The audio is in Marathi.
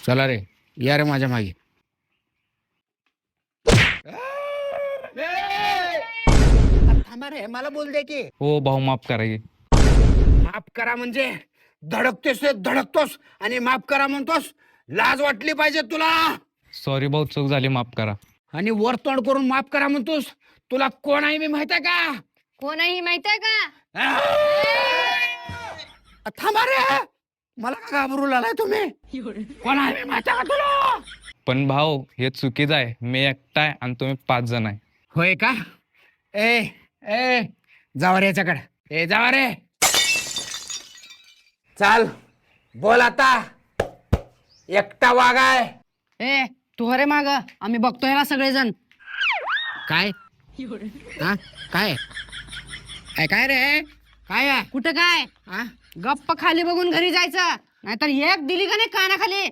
चला रे, या रे माझ्या मागे. थांबा रे, मला बोल दे की. हो भाऊ, माफ करा की. माफ करा म्हणजे धडकतेस ते धडकतोस आणि माफ करा म्हणतोस. लाज वाटली पाहिजे तुला. सॉरी भाऊ, चूक झाली, माफ करा. आणि वर तोंड करून माफ करा म्हणतोस. तुला कोण आहे मी माहित आहे का? कोणही माहितीये का? थांबा रे, मला का घाबरू लागलाय तुम्ही? कोण आहे मी माहित आहे का तुला? पण भाऊ, हे चुकीचं आहे. मी एकटा आहे आणि तुम्ही 5 जण आहे. होय का? ए ए जावा रे याच्याकडे. ए जावा रे. चाल बोल आता. एकटा वागाय. ए तू रे माग, आम्ही बघतोय ह्याला सगळेजण. काय हा काय काय रे काय आहे? कुठं काय? हा? गप्प खाली बघून घरी जायचं, नाहीतर एक दिली का नाही कानाखाली